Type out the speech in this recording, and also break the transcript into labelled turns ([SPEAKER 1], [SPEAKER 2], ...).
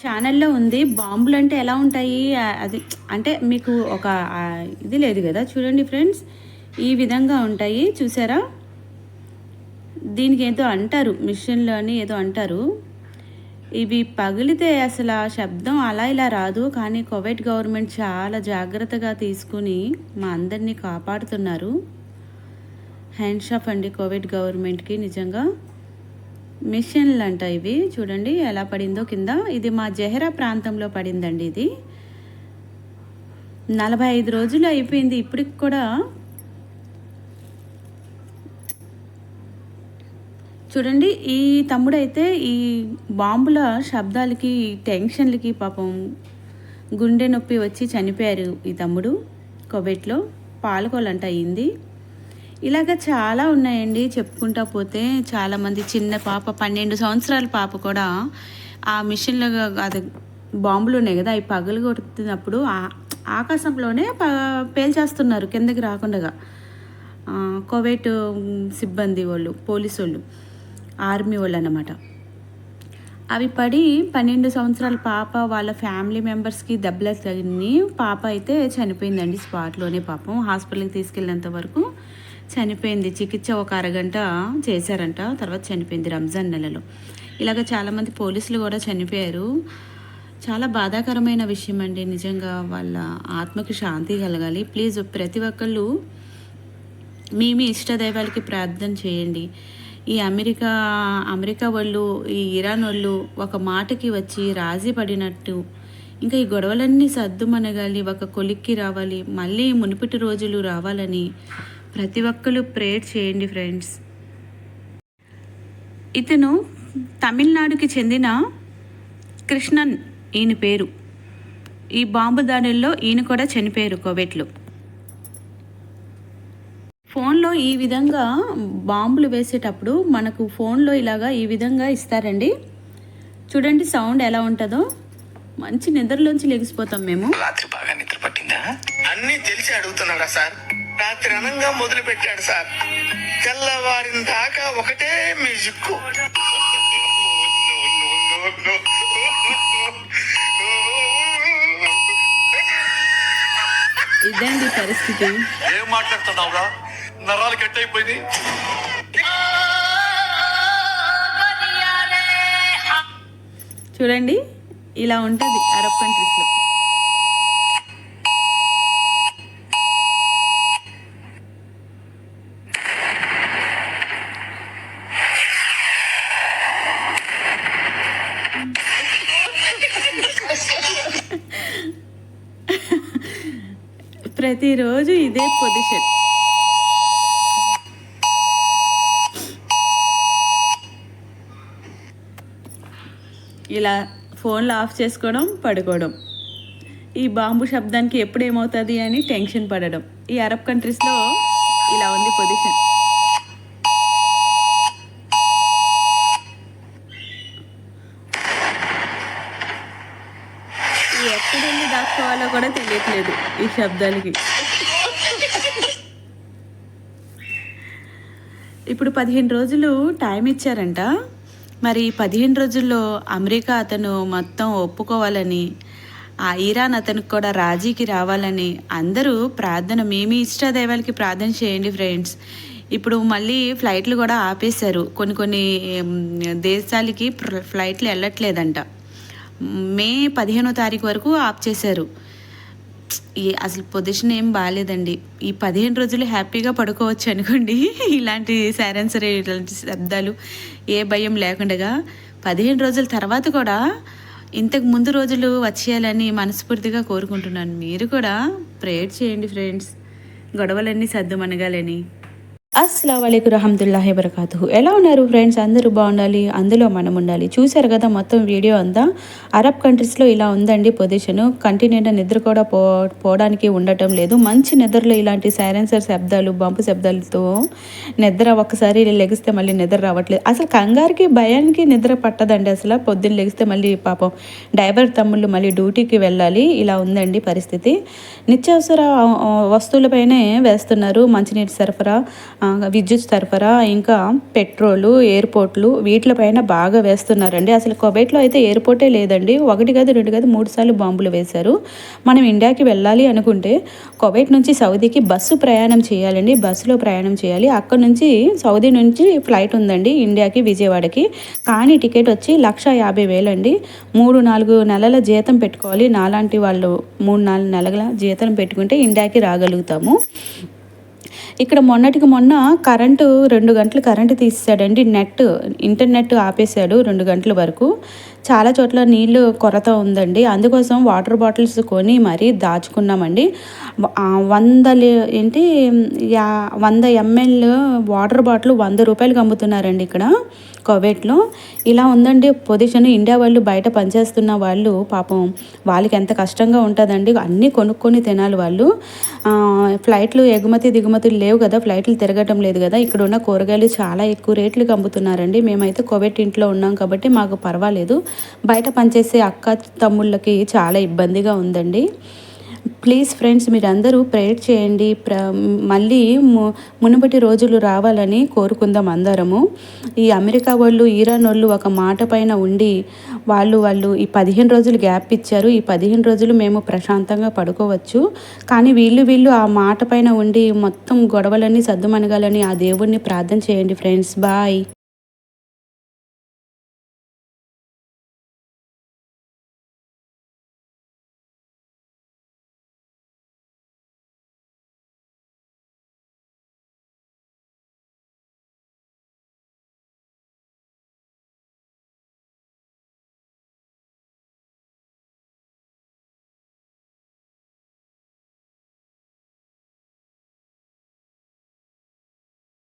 [SPEAKER 1] ఛానల్‌లో ఉంది. బాంబులంటే ఎలా ఉంటాయి? అది అంటే మీకు ఒక ఇది లేదు గదా! చూడండి ఫ్రెండ్స్. ఈ విధంగా ఉంటాయి. చూసారా? దీనికేదో అంటారు. మిషన్‌లో అని ఏదో అంటారు. ఇవి పగిలితే అసల శబ్దం అలా ఇలా రాదు. కానీ కువైట్ గవర్నమెంట్ చాలా జాగ్రత్తగా తీసుకొని మా అందరిని కాపాడుతున్నారు. హ్యాండ్స్ ఆఫ్ అండి కువైట్ గవర్నమెంట్‌కి నిజంగా. మిషన్లంట ఇవి. చూడండి ఎలా పడిందో కింద. ఇది మా జెహరా ప్రాంతంలో పడిందండి ఇది. 45 రోజులు అయిపోయింది. ఇప్పటికి కూడా చూడండి ఈ తమ్ముడైతే ఈ బాంబుల శబ్దాలకి, టెన్షన్‌లకి పాపం గుండె నొప్పి వచ్చి చనిపోయారు ఈ తమ్ముడు కువైట్‌లో. పాలకోలంట అయింది. ఇలాగ చాలా ఉన్నాయండి చెప్పుకుంటా పోతే. చాలామంది చిన్న పాప 12 సంవత్సరాల పాప కూడా ఆ మిషన్లో అది బాంబులు ఉన్నాయి కదా అవి పగలు కొడుతున్నప్పుడు ఆకాశంలోనే పేల్చేస్తున్నారు కిందకి రాకుండా. కువైట్ సిబ్బంది వాళ్ళు, పోలీసు వాళ్ళు, ఆర్మీ వాళ్ళు అన్నమాట. అవి పడి 12 సంవత్సరాల పాప వాళ్ళ ఫ్యామిలీ మెంబర్స్కి దెబ్బలు తగిలి పాప అయితే చనిపోయిందండి స్పాట్లోనే. పాపం హాస్పిటల్కి తీసుకెళ్ళినంత వరకు చనిపోయింది. చికిత్స ఒక అరగంట చేశారంట, తర్వాత చనిపోయింది రంజాన్ నెలలో. ఇలాగ చాలామంది పోలీసులు కూడా చనిపోయారు. చాలా బాధాకరమైన విషయం అండి నిజంగా. వాళ్ళ ఆత్మకి శాంతి కలగాలి. ప్లీజ్ ప్రతి ఒక్కళ్ళు మీ ఇష్టదైవాలకి ప్రార్థన చేయండి. ఈ అమెరికా వాళ్ళు, ఈ ఇరాన్ వాళ్ళు ఒక మాటకి వచ్చి రాజీ పడినట్టు ఇంకా ఈ గొడవలన్నీ సద్దుమనగాలి, ఒక కొలిక్కి రావాలి, మళ్ళీ మునుపటి రోజులు రావాలని ప్రతి ఒక్కరు ప్రేయర్ చేయండి ఫ్రెండ్స్. ఇతను తమిళనాడుకి చెందిన కృష్ణన్ ఈయన పేరు. ఈ బాంబు దాడుల్లో ఈయన కూడా చనిపోయారు కువైట్లో. ఫోన్లో ఈ విధంగా బాంబులు వేసేటప్పుడు మనకు ఫోన్లో ఇలాగా ఈ విధంగా ఇస్తారండి. చూడండి సౌండ్ ఎలా ఉంటుందో. మంచి నిద్రలోంచి లెగిసిపోతాం మేము.
[SPEAKER 2] రాత్రి బాగా నిద్ర పట్టిందా? అన్నీ తెలిసి అడుగుతున్నాడా సార్? రాత్రి అనంగా మొదలు పెట్టాడు సార్. తెల్లవారిన దాకా ఒకటే మ్యూజిక్.
[SPEAKER 1] ఇదండి పరిస్థితి.
[SPEAKER 2] ఏం మాట్లాడుతున్నావురా? నరాలు కట్ అయిపోయింది.
[SPEAKER 1] చూడండి ఇలా ఉంటుంది అరబ్ కంట్రీస్లో. ప్రతిరోజు ఇదే పొజిషన్. ఇలా ఫోన్లు ఆఫ్ చేసుకోవడం, పడుకోవడం, ఈ బాంబు శబ్దానికి ఎప్పుడు ఏమవుతుంది అని టెన్షన్ పడడం. ఈ అరబ్ కంట్రీస్లో ఇలా ఉంది పొజిషన్. ఎక్కడ వెళ్ళి దాక్కోవాలో కూడా తెలియట్లేదు ఈ శబ్దాలకి. ఇప్పుడు 15 రోజులు టైం ఇచ్చారంట. మరి 15 రోజుల్లో అమెరికా అతను మొత్తం ఒప్పుకోవాలని, ఆ ఇరాన్ అతనికి కూడా రాజీకి రావాలని అందరూ ప్రార్థన, మీ ఇష్టదైవాలకి ప్రార్థన చేయండి ఫ్రెండ్స్. ఇప్పుడు మళ్ళీ ఫ్లైట్లు కూడా ఆపేశారు. కొన్ని దేశాలకి ఫ్లైట్లు వెళ్ళట్లేదంట. మే 15వ తారీఖు వరకు ఆఫ్ చేశారు. అసలు పొజిషన్ ఏం బాగాలేదండి. ఈ 15 రోజులు హ్యాపీగా పడుకోవచ్చు అనుకోండి. ఇలాంటి సైలెన్సర్, ఇలాంటి శబ్దాలు ఏ భయం లేకుండా 15 రోజుల తర్వాత కూడా ఇంతకు ముందు రోజులు వచ్చేయాలని మనస్ఫూర్తిగా కోరుకుంటున్నాను. మీరు కూడా ప్రేయర్ చేయండి ఫ్రెండ్స్, గొడవలన్నీ సద్దుమనగాలని. అస్సలాము అలైకుం రహమతుల్లాహి వబరకాతుహు. ఎలా ఉన్నారు ఫ్రెండ్స్? అందరూ బాగుండాలి, అందులో మనం ఉండాలి. చూశారు కదా మొత్తం వీడియో అంతా. అరబ్ కంట్రీస్లో ఇలా ఉందండి పొజిషను. కంటిన్యూగా నిద్ర కూడా పోవడానికి ఉండటం లేదు. మంచి నిద్రలో ఇలాంటి సైలెన్సర్ శబ్దాలు, బంపు శబ్దాలతో నిద్ర ఒక్కసారి లెగిస్తే మళ్ళీ నిద్ర రావట్లేదు. అసలు కంగారుకి, భయానికి నిద్ర పట్టదండి అసలు. పొద్దున్న లెగిస్తే మళ్ళీ పాపం డ్రైవర్ తమ్ముళ్ళు మళ్ళీ డ్యూటీకి వెళ్ళాలి. ఇలా ఉందండి పరిస్థితి. నిత్యావసర వస్తువులపైనే వేస్తున్నారు. మంచినీటి సరఫరా, విద్యుత్ సరఫరా, ఇంకా పెట్రోలు, ఎయిర్పోర్ట్లు వీటిపైన బాగా వేస్తున్నారండి. అసలు కువైట్లో అయితే ఎయిర్పోర్టే లేదండి. 1 కాదు 2 కాదు 3 సార్లు బాంబులు వేశారు. మనం ఇండియాకి వెళ్ళాలి అనుకుంటే కువైట్ నుంచి సౌదీకి బస్సు ప్రయాణం చేయాలండి. బస్సులో ప్రయాణం చేయాలి. అక్కడ నుంచి సౌదీ నుంచి ఫ్లైట్ ఉందండి ఇండియాకి, విజయవాడకి. కానీ టికెట్ వచ్చి 1,50,000 అండి. 3-4 నెలల జీతం పెట్టుకోవాలి. నాలాంటి వాళ్ళు 3-4 నెలల జీతం పెట్టుకుంటే ఇండియాకి రాగలుగుతాము. ఇక్కడ మొన్నటికి మొన్న కరెంటు 2 గంటలు కరెంటు తీసేశాడండి. ఇంటర్నెట్ ఆపేశాడు 2 గంటల వరకు. చాలా చోట్ల నీళ్ళు కొరత ఉందండి. అందుకోసం వాటర్ బాటిల్స్ కొని మరీ దాచుకున్నామండి. 100 ml వాటర్ బాటిల్ 100 రూపాయలకి అమ్ముతున్నారండి ఇక్కడ కువైట్లో. ఇలా ఉందండి పొజిషన్. ఇండియా వాళ్ళు బయట పనిచేస్తున్న వాళ్ళు పాపం వాళ్ళకి ఎంత కష్టంగా ఉంటుందండి. అన్నీ కొనుక్కొని తినాలి వాళ్ళు. ఫ్లైట్లు ఎగుమతి దిగుమతులు లేవు కదా, ఫ్లైట్లు తిరగటం లేదు కదా. ఇక్కడ ఉన్న కూరగాయలు చాలా ఎక్కువ రేట్లకు అమ్ముతున్నారండి. మేమైతే కువైట్ ఇంట్లో ఉన్నాం కాబట్టి మాకు పర్వాలేదు. బయట పనిచేసే అక్క తమ్ముళ్ళకి చాలా ఇబ్బందిగా ఉందండి. ప్లీజ్ ఫ్రెండ్స్, మీరందరూ ప్రేయర్ చేయండి. మళ్ళీ మునుపటి రోజులు రావాలని కోరుకుందాం అందరము. ఈ అమెరికా వాళ్ళు, ఇరాన్ వాళ్ళు ఒక మాట పైన ఉండి వాళ్ళు ఈ 15 రోజులు గ్యాప్ ఇచ్చారు. ఈ 15 రోజులు మేము ప్రశాంతంగా పడుకోవచ్చు. కానీ వీళ్ళు ఆ మాట పైన ఉండి మొత్తం గొడవలన్నీ సద్దుమణగాలని ఆ దేవుణ్ణి ప్రార్థన చేయండి ఫ్రెండ్స్. బాయ్.